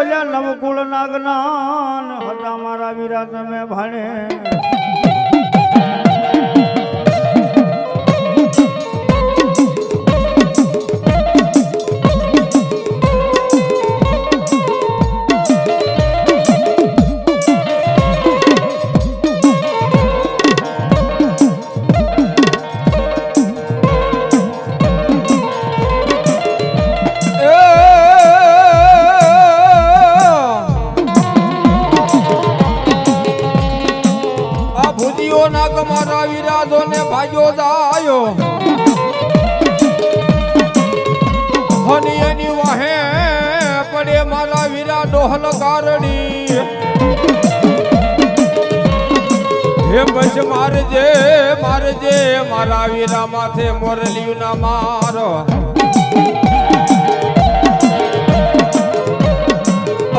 બોલ્યા નવકુળ નાગનાન હતા મારા વીરા તમે ભાણે મારા વિરાજો ને ભાગ્યો જાયો હની એની વાહે પડે મારા વીરા ડોહલ ગારડી હે બસ મારજે મારજે મારા વીરા માથે મોરલિયું ના મારો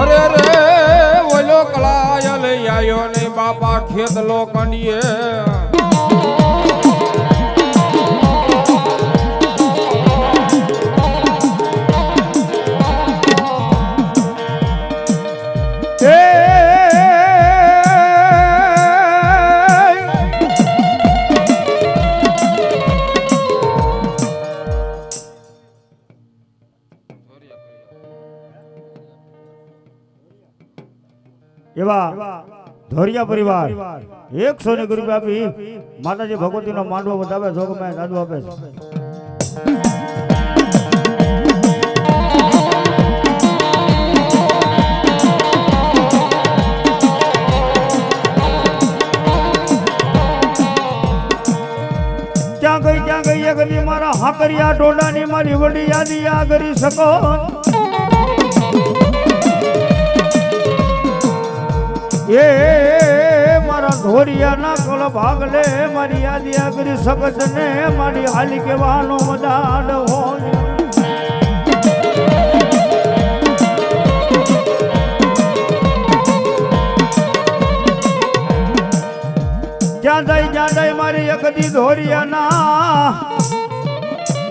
અરે રે ઓલો કળાય લઈ આવ્યો ને બાપા ખેત લો કંડીએ એવા ધોરિયા પરિવાર 100 ની રૂપિયા આપી માતાજી ભગવતી નો માંડવો વધાવે જોગમાં દાદુ આપે ક્યાં ગઈ ગલી મારા હાકરિયા ડોડાની મારી વડી યાદી આ કરી શકો એ મારા ધોરિયા ના કળ ભાગલે મારી યાદી કરી શકત ને મારી હાલી કેવાનો મદાડ હોય જ્યાં જાય મારી એકદી ધોરિયા ના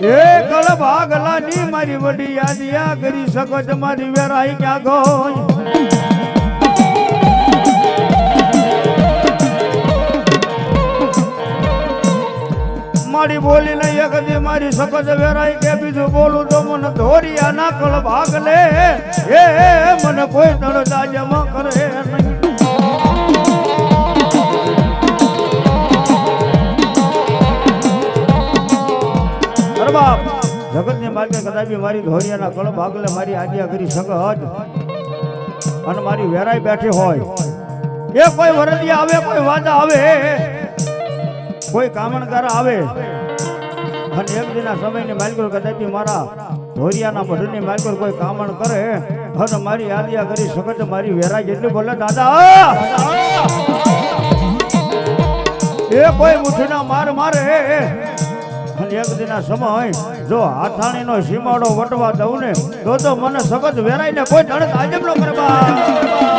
એ કળ ભાગલા ની મારી વડી યાદી કરી શકત મારી વેરાઈ ક્યાં ગઈ મારી બોલી નહીં એકદી મારી સખત વેરાઈ કે બીજું બોલું તો મને ધોરિયા ના કળ ભાગ લે એ મને કોઈ તળતા જમા કરે નહીં અરે બાપ જગત ની માટે કદાચ મારી ધોરિયા ના કળ ભાગ લે મારી આજ્ઞા કરી સકત અને મારી વેરાઈ બેઠી હોય એ કોઈ વરદિયા આવે કોઈ વાદા આવે કોઈ કામણકાર આવે અને એક દિના સમયની માલકોર કદાચ મારા ધોરિયાના મઢની માલકોર કોઈ કામણ કરે અને મારી યાદિયા કરી સખત મારી વેરા જેટલી બોલે દાદા એ કોઈ મુઠીના માર મારે અને એક દિના સમય જો હાથાણીનો સીમાડો વટવા દઉં ને તો મને સખત વેરાઈને કોઈ ધડક આજબ નો કરવા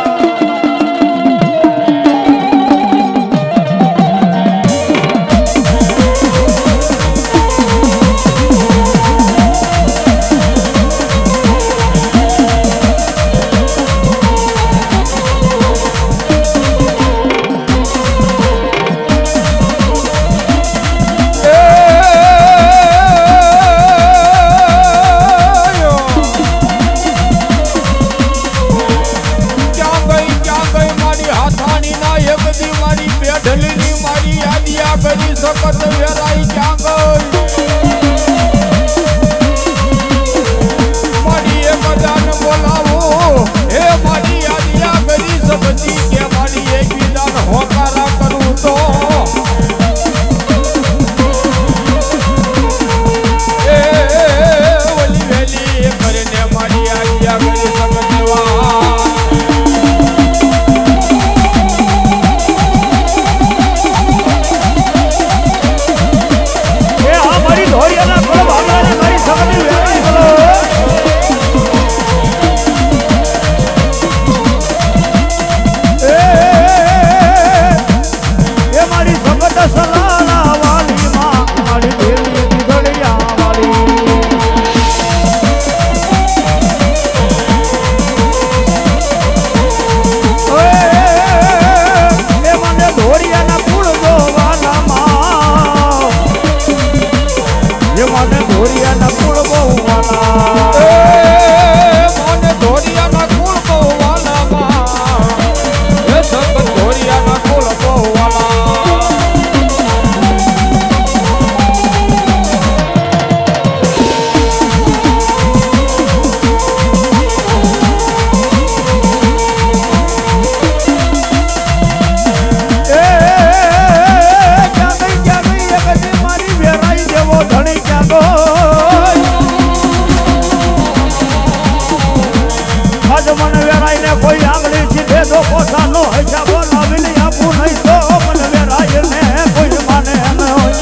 મને વેરાઈને કોઈ આંગળી સીધે તો પોતાનો હિસાબ લાવીને આપું નહીં તો મને વેરાઈને કોઈ માને નહીં.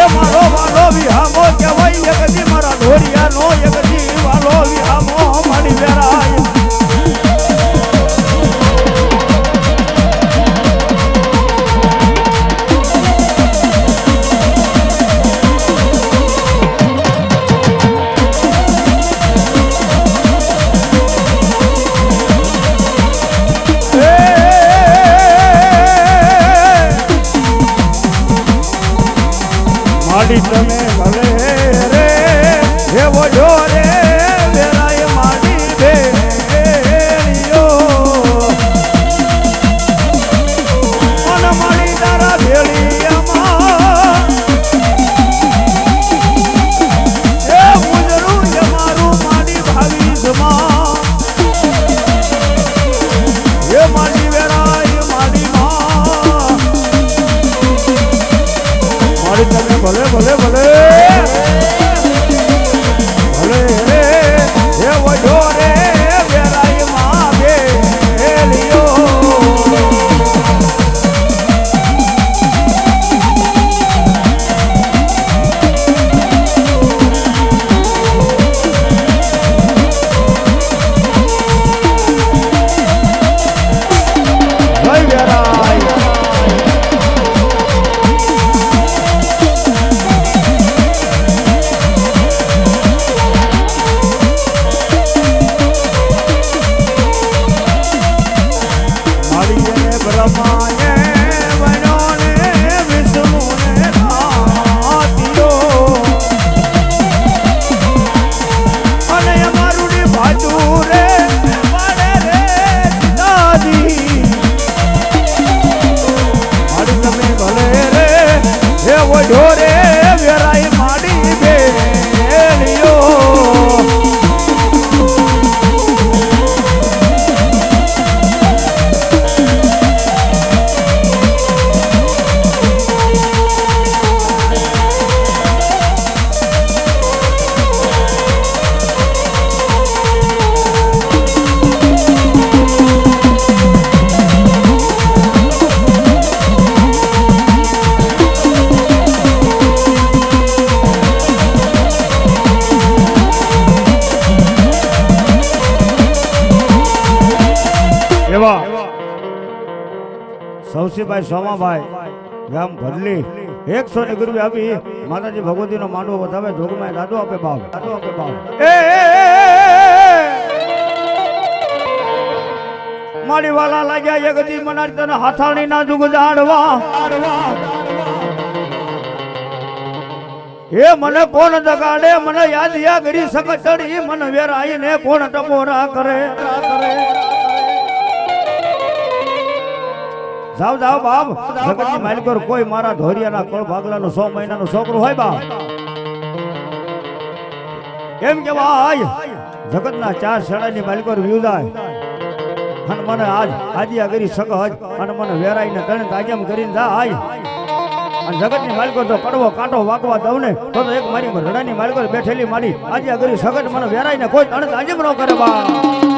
એ મારો વાલો વિહામો કહેવાય એકદી મારા ઢોરિયાનો એકદી વાલો વિહામો મારી વેરાય. માડી તમે ભલે રે એવો જો રે વેરાય માડી બેલિયો મન માડી તારા ભેળિયામાં એ મુજરું એ મારું માડી ભાવીસમાં એ માડી વેરાય માડી માં માડી તમે ભલે ભલે ભલે ભલે રે એ વજો રે વેરાય માં બેલિયો. જય વેરાય. બ્રહ્માએ વનોને વિષ્ણુને ધાત્યો અને અમારું ભાજુ રે મારે રે દાદી મારી તમે ભલે રે હે વઢો રે વેરાય માડી બેલિયો. એવા સૌસીભાઈ સોમાભાઈ ગામ ભરલી 100 ની ગુરુ આપી માતાજી ભગવતીનો માંડવો વધાવે જોગમાં દાદો આપે બાપ દાદો આપે બાપ. મારી વાલા લાગ્યા એકદી મનારી તને હાથાણી ના જુગ જાડવા એ મને કોણ જગાડે મને યાદ યા કરી સકટડી મને વેરાઈને કોણ ટપોરા કરે. જાવ જાવ બાપ જગતની માલિકોર કોઈ મારા ઢોરિયાના કોળ ભાગલાનો 100 મહિનાનો છોકરો હોય બાપ એમ કેવાય જગતના 4 શેડાની માલિકોર વ્યુજાય અને મને આદિયા કરી સકજ અને મને વેરાઈને તણે તાજમ કરીને જાય અને જગતની માલિકોર તો કડવો કાંટો વાગવા દઉં ને તો એક મારી રડાની માલિકોર બેઠેલી મારી આદિયા કરી સકજ મને વેરાઈને કોઈ તણે તાજમ ન કરે બાપ.